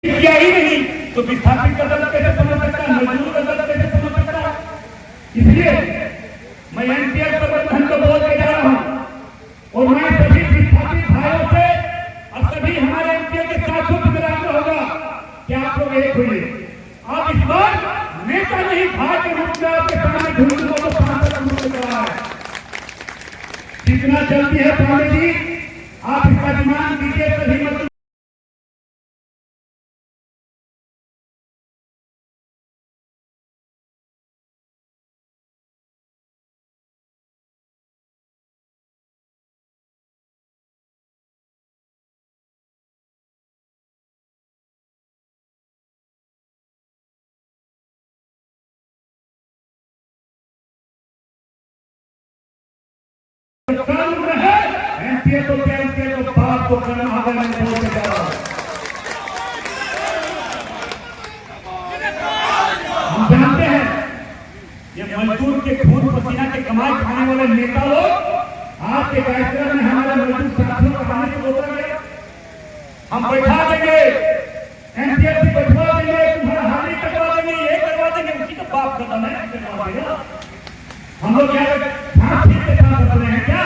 किया ही नहीं तो विस्थापित का दर्द कैसे समझ सकता है, मजदूर का दर्द कैसे समझ सकता है। इसलिए मैं एनपीएल प्रबंधन को बोल के जा रहा हूं और मैं सभी विस्थापित भाइयों से और सभी हमारे एनपीएल के साथियों से मेरा आग्रह होगा कि आप लोग एक हुए। आप इस बार नेता नहीं भाई के रूप में आपके सामने ढूंढने को सांसद रूप में कर रहा है। जितना जल्दी है पांडे जी आप इसका डिमांड दीजिए सभी मजदूर कानून है। एनपीए तो बात को करना होगा। मैं बोलते जा रहा हूं हम जानते हैं ये मजदूर के खून पसीना के कमाई खाने वाले नेता लोग आज के कार्यक्रम में हमारे मजदूर साथियों को खाने से रोका गया। हम बैठा देंगे एनपीए से बैठवा देंगे, तुम्हारा हानि करवा देंगे, ये करवा देंगे, उसी का बाप खत्म है। हम लोग क्या फांसी के साथ कर रहे हैं क्या?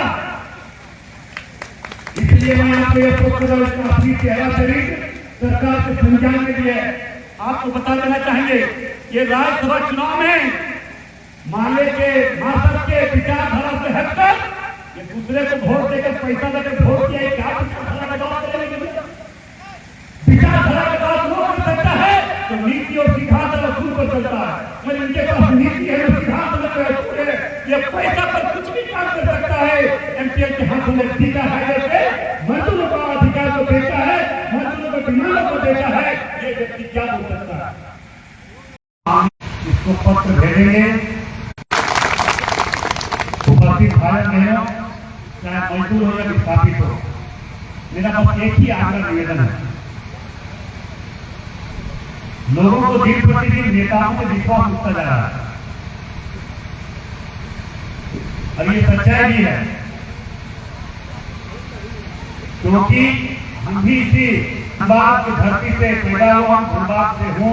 इसलिए मैं आपको यह प्रोग्राम काफी चेहरा शरीर सरकार को समझाने के लिए आपको बता देना चाहेंगे। ये राज्यसभा चुनाव में माले के मासक के विचारधारा से हटकर ये दूसरे को वोट देकर पैसा देकर वोट किया, क्या विचारधारा का बात करेंगे? विचारधारा का बात वो कर सकता है तो नीति और सिद्धांत रसूल पर चलता है। मगर इनके पास नीति है, सिद्धांत है, ये पैसा पर कुछ भी काम कर सकता है। एमपीएल के हाथों में टीका है, जैसे मजदूरों का अधिकार को देता है, मजदूरों को डिमांड को देता है, ये व्यक्ति क्या बोल सकता है? हम इसको पत्र भेजेंगे उपस्थित भाई बहनों, चाहे मजदूर हो या विस्थापित हो, मेरा बस एक ही आग्रह निवेदन है। लोगों को दिन प्रतिदिन नेताओं से विश्वास उठता जा रहा है और ये सच्चाई भी है, क्योंकि हम भी इसी धनबाद की धरती से पैदा हुआ, धनबाद से हूं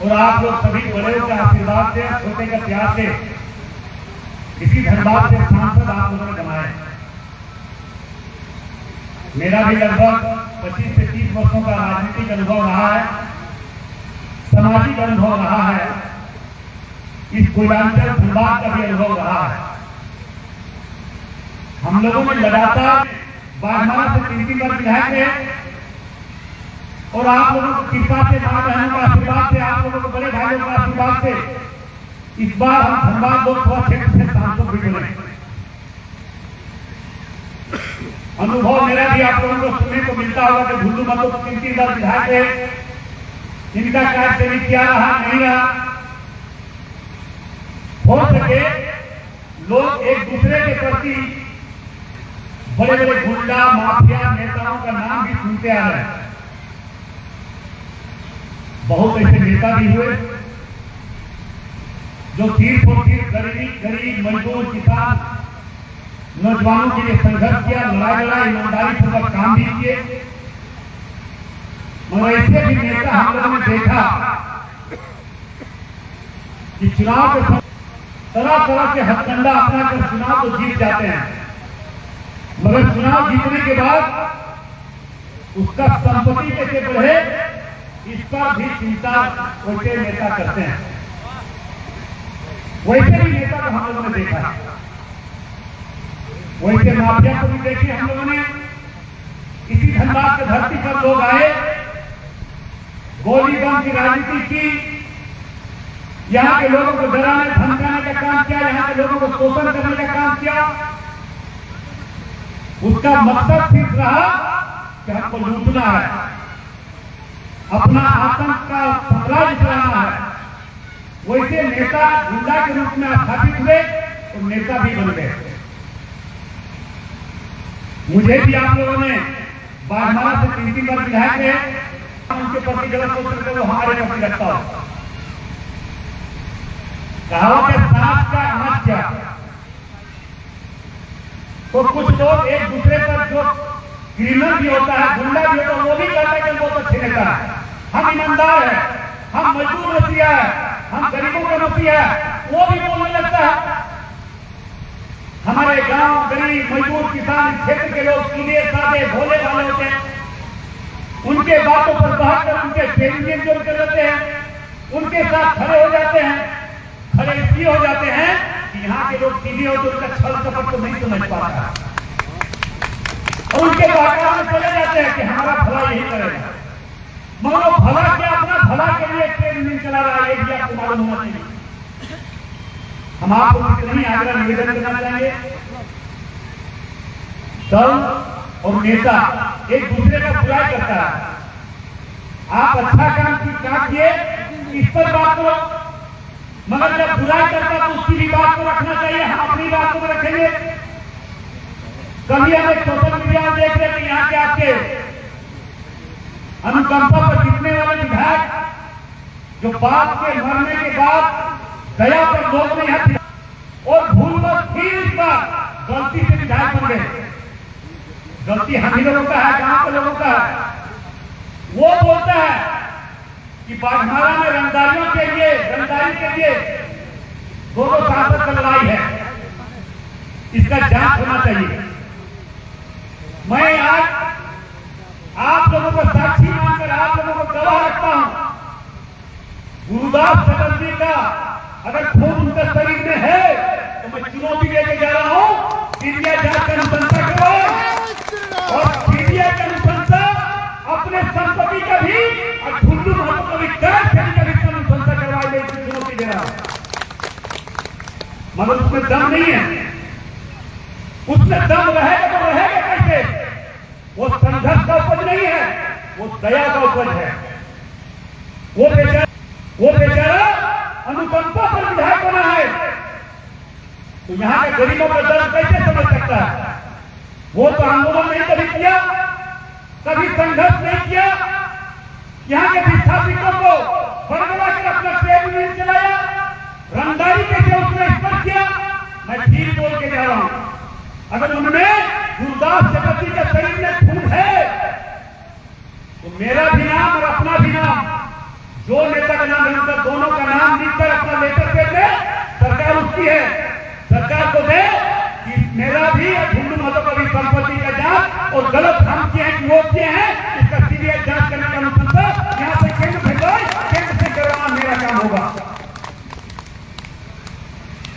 और आप लोग सभी बड़े के आशीर्वाद से, छोटे का प्यार से इसी धनबाद से सांसद आप लोगों ने बनाए। मेरा भी लगभग 25 से 30 वर्षों का राजनीतिक अनुभव रहा है, सामाजिक अनुभव रहा है, इस पूर्वांचल धनबाद का भी अनुभव रहा है। हम लोगों ने लगातार 12 से 3 बार विधायक रहे और आप लोगों की कृपा से, मां बहनों का आशीर्वाद से, आप लोगों के बड़े भाइयों का आशीर्वाद से इस बार हम धनबाद लोकसभा क्षेत्र से सांसद भी बने। अनुभव मेरा भी आप लोगों को सुनने को मिलता होगा कि भुल्लू मतों को 3 बार विधायक रहे, इनका कार्य चलित क्या रहा नहीं रहा। हो सके लोग एक दूसरे के प्रति बड़े बड़े गुंडा माफिया नेताओं का नाम भी सुनते आ रहे हैं। बहुत ऐसे नेता भी हुए जो तीर पर तीर गरीब मजदूर किसान नौजवानों के लिए संघर्ष किया, लड़ाई ईमानदारी पूर्वक काम भी किए। मगर ऐसे भी नेता हम लोगों ने देखा कि चुनाव के तरह तरह के हथकंडा अपना कर चुनाव तो जीत जाते हैं, मगर चुनाव जीतने के बाद उसका संपत्ति कैसे बढ़े इस पर भी चिंता वैसे नेता करते हैं। वैसे भी नेता को हम लोगों ने देखा, वैसे माफिया को भी देखी हम लोगों ने। इसी धनबाद की धरती पर लोग आए, गोली बम की राजनीति की, यहाँ के लोगों को डराने धमकाने का काम किया, यहाँ के लोगों को शोषण करने का काम किया। उसका मकसद सिर्फ रहा कि हमको लूटना है, अपना आतंक का साम्राज्य चलाना है। वैसे नेता गुंडा के रूप में स्थापित हुए और नेता भी बन गए। मुझे भी आप लोगों ने 12 से 3 बार विधायक रहे, उनके प्रति गलत सोच सकते वो हमारे प्रति लगता हो। कहावत है सांप का आंच क्या, तो कुछ लोग एक दूसरे पर जो क्रिमिनल भी होता है, गुंडा भी होता है, वो भी कहता है कि बहुत अच्छे नेता है, हम ईमानदार है, हम मजदूर मसीहा है, हम गरीबों का मसीहा है, वो भी बोलने लगता है। हमारे गांव गरीब मजदूर किसान क्षेत्र के लोग सीधे साधे भोले भाले होते हैं, उनके बातों पर बहस कर उनके पेरियन जोड़ कर लेते हैं, उनके साथ खड़े हो जाते हैं। खड़े इसलिए हो जाते हैं कि यहाँ के लोग सीधे हो तो उनका छल कपट को नहीं समझ पाता और उनके बातों में चले जाते हैं कि हमारा भला यही करेगा, मगर वो भला क्या अपना भला के लिए ट्रेन नहीं चला रहा है, ये भी आपको मालूम होना चाहिए। हम आपको कितना ही आग्रह निवेदन करना चाहेंगे, दल और नेता एक दूसरे का बुराई करता है। आप अच्छा काम किए इस पर बात करो, मगर जब बुराई करता तो उसकी भी बात को रखना चाहिए, हम अपनी बात को रखेंगे। कभी हमें सोशल मीडिया में देख रहे थे यहाँ के आपके अनुकंपा पर जीतने वाले विधायक जो बाप के मरने के बाद दया पर लोग ने यहाँ और भूलवश फिर इस बार गलती से विधायक बन गए। गलती हम ही लोगों का है, गांव के लोगों का है। वो बोलता है कि बाघमारा में रंगदारियों के लिए, रंगदारी के लिए दोनों सांसद का लड़ाई है, इसका जांच होना चाहिए। मैं आज आप लोगों को साक्षी मानकर आप लोगों को गवाह रखता हूं, गुरुदास चटर्जी का अगर खून उनके शरीर में है तो मैं चुनौती लेके जा रहा हूं, सीरिया जांच का अनुशंसा करो और सीरिया का अनुशंसा अपने संपत्ति का भी और ठुल्लू महतो का भी गैर का भी अनुशंसा करवा दे, चुनौती दे रहा हूं। मगर उसमें दम नहीं है, उसमें दम रहेगा तो रहेगा कैसे? वो संघर्ष का उपज नहीं है, वो दया का उपज है। वो बेचारा अनुकंपा पर विधायक बना है, तो यहाँ के गरीबों का दर्द कैसे समझ सकता है? वो तो आंदोलन नहीं कभी किया, कभी संघर्ष नहीं किया, यहाँ के विस्थापितों को बड़बड़ा कर अपना ट्रेड यूनियन चलाया, रंगदारी कैसे उसने स्पर्श किया। मैं ठीक बोल के जा रहा हूं, अगर उनमें गुरुदास चटर्जी के शरीर में खून है तो मेरा भी नाम और अपना भी नाम, जो नेता का नाम है उनका दोनों का नाम लिखकर अपना लेटर पे दे, सरकार उसकी है, सरकार को दे कि मेरा भी और ठुल्लू महतो का भी संपत्ति का जांच और गलत हम किए हैं कि वो किए हैं, इसका सीबीआई जांच करने का अनुशंसा यहाँ से केंद्र भेजवाए, केंद्र से करवाना मेरा काम होगा।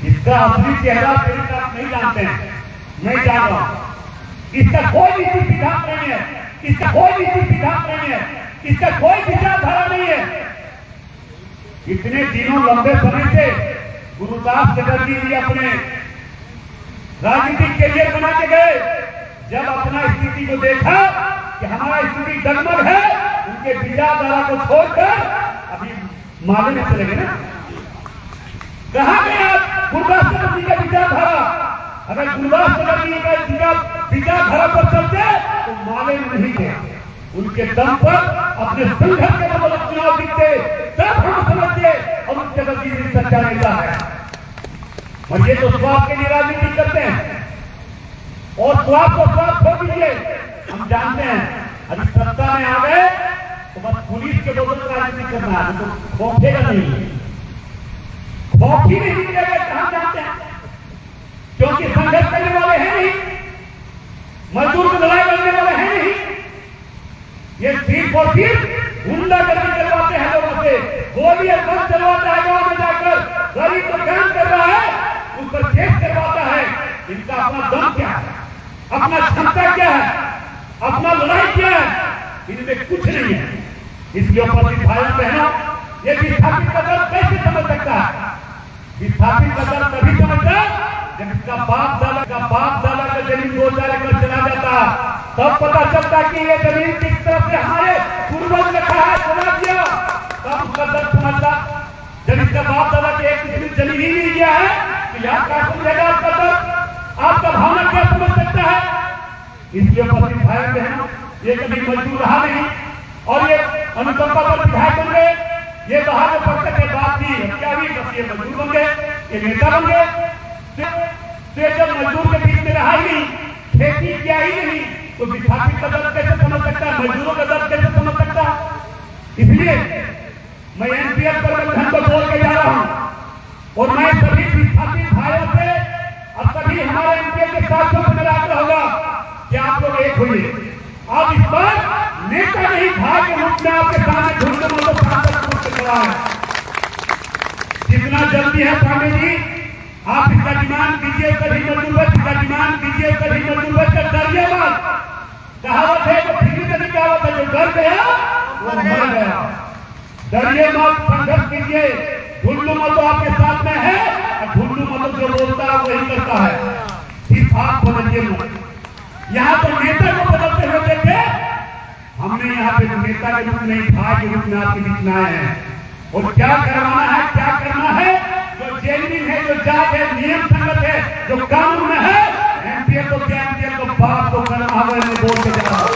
इसका असली चेहरा चरित्र आप नहीं जानते हैं, नहीं जान रहा हूं। इसका कोई नीति सिद्धांत नहीं है, इसका कोई नीति सिद्धांत नहीं है, इसका कोई विचारधारा नहीं है। इतने दिनों लंबे समय से गुरुदास चटर्जी जी अपने राजनीतिक कैरियर बना के गए, जब अपना स्थिति को देखा कि हमारा स्थिति डगमग है, उनके विचारधारा को छोड़कर अभी माले में चले गए ना। कहां गए आप गुरुदास चटर्जी का विचारधारा? अगर गुरुदास चटर्जी का विचारधारा पर चलते तो माले में नहीं गया, उनके दम पर अपने संघर्ष के बदौलत चुनाव जीतते, तब हम समझते और उन चटर्जी जी सच्चा नेता है। और ये तो स्वार्थ के लिए राजनीति करते हैं और स्वार्थ को स्वार्थ छोड़ दीजिए। हम जानते हैं अभी सत्ता में आ गए तो बस पुलिस के बदौलत राजनीति करना है, तो खोखेगा नहीं, खोखी नहीं मिलेगा। हम जानते हैं क्योंकि संघर्ष करने वाले हैं नहीं, मजदूर को लड़ाई लड़ने वाले हैं नहीं, ये सिर्फ और सिर्फ गुंडागर्दी करवाते हैं लोगों से, गोली और बम चलवाता है, गांव में जाकर गरीब को काम कर रहा है, उस पर केस करवाता है। इनका अपना दम क्या है, अपना क्षमता क्या है, अपना लड़ाई क्या है, इनमें कुछ नहीं है। इसलिए उपस्थित भाइयों बहनों, ये विस्थापित का दर्द कैसे समझ सकता है? विस्थापित का दर्द तभी समझता जब इसका बाप दादा का जमीन 2-4 एकड़ चला जाता, तब पता चलता कि ये जमीन किस तरह से हमारे पूर्वज ने कहा है चला दिया, तब उसका दर्द समझता। जब इसका बाप दादा के एक किसी जमीन ही नहीं गया है तो यहाँ क्या समझेगा आपका दर्द, आपका भावना क्या समझ सकता है? इसलिए उपस्थित भाई बहनों, ये कभी मजदूर रहा नहीं और ये अनुकंपा पर विधायक बन गए, ये बाहर में पढ़ने के बाद भी क्या हुई, बस ये मजदूर बन गए, ये नेता बन गए। तो जब मजदूर के बीच में रहा ही नहीं, खेती किया ही नहीं, तो विस्थापित का दर्द कैसे समझ सकता है, मजदूरों का दर्द कैसे समझ सकता है। इसलिए मैं एनपीएस प्रबंधन को बोल के जा रहा हूं और मैं सभी विस्थापित भाइयों से और सभी हमारे एनपीएस के साथियों से मेरा आग्रह होगा कि आप लोग एक होइए। आप इस बार नेता नहीं भाई के रूप में आपके सामने झुंड में सांसद रूप से खड़ा है। जितना जल्दी है पांडे जी आप इसका डिमांड कीजिए, सभी मजदूर इसका डिमांड कीजिए, सभी मजदूर का डरिए मत। कहावत है तो फिर नहीं कहावत है, जो डर गया वो मर गया। डरिए मत, संघर्ष कीजिए। ढुल्लू मत आपके साथ में है और ढुल्लू मत जो बोलता है वही करता है। सिर्फ आप बदलिए मत। यहाँ तो नेता को बदलते हुए देखे, हमने यहाँ पे नेता के रूप में भाई के रूप में आपके बीच में आए हैं और क्या करवाना है, क्या करना है, जो जेन्युइन है, जो जात है, नियम संगत है, जो कानून में है, एनपीएस तो क्या एनपीएस तो बात तो करना है, बोल के जा रहा हूं।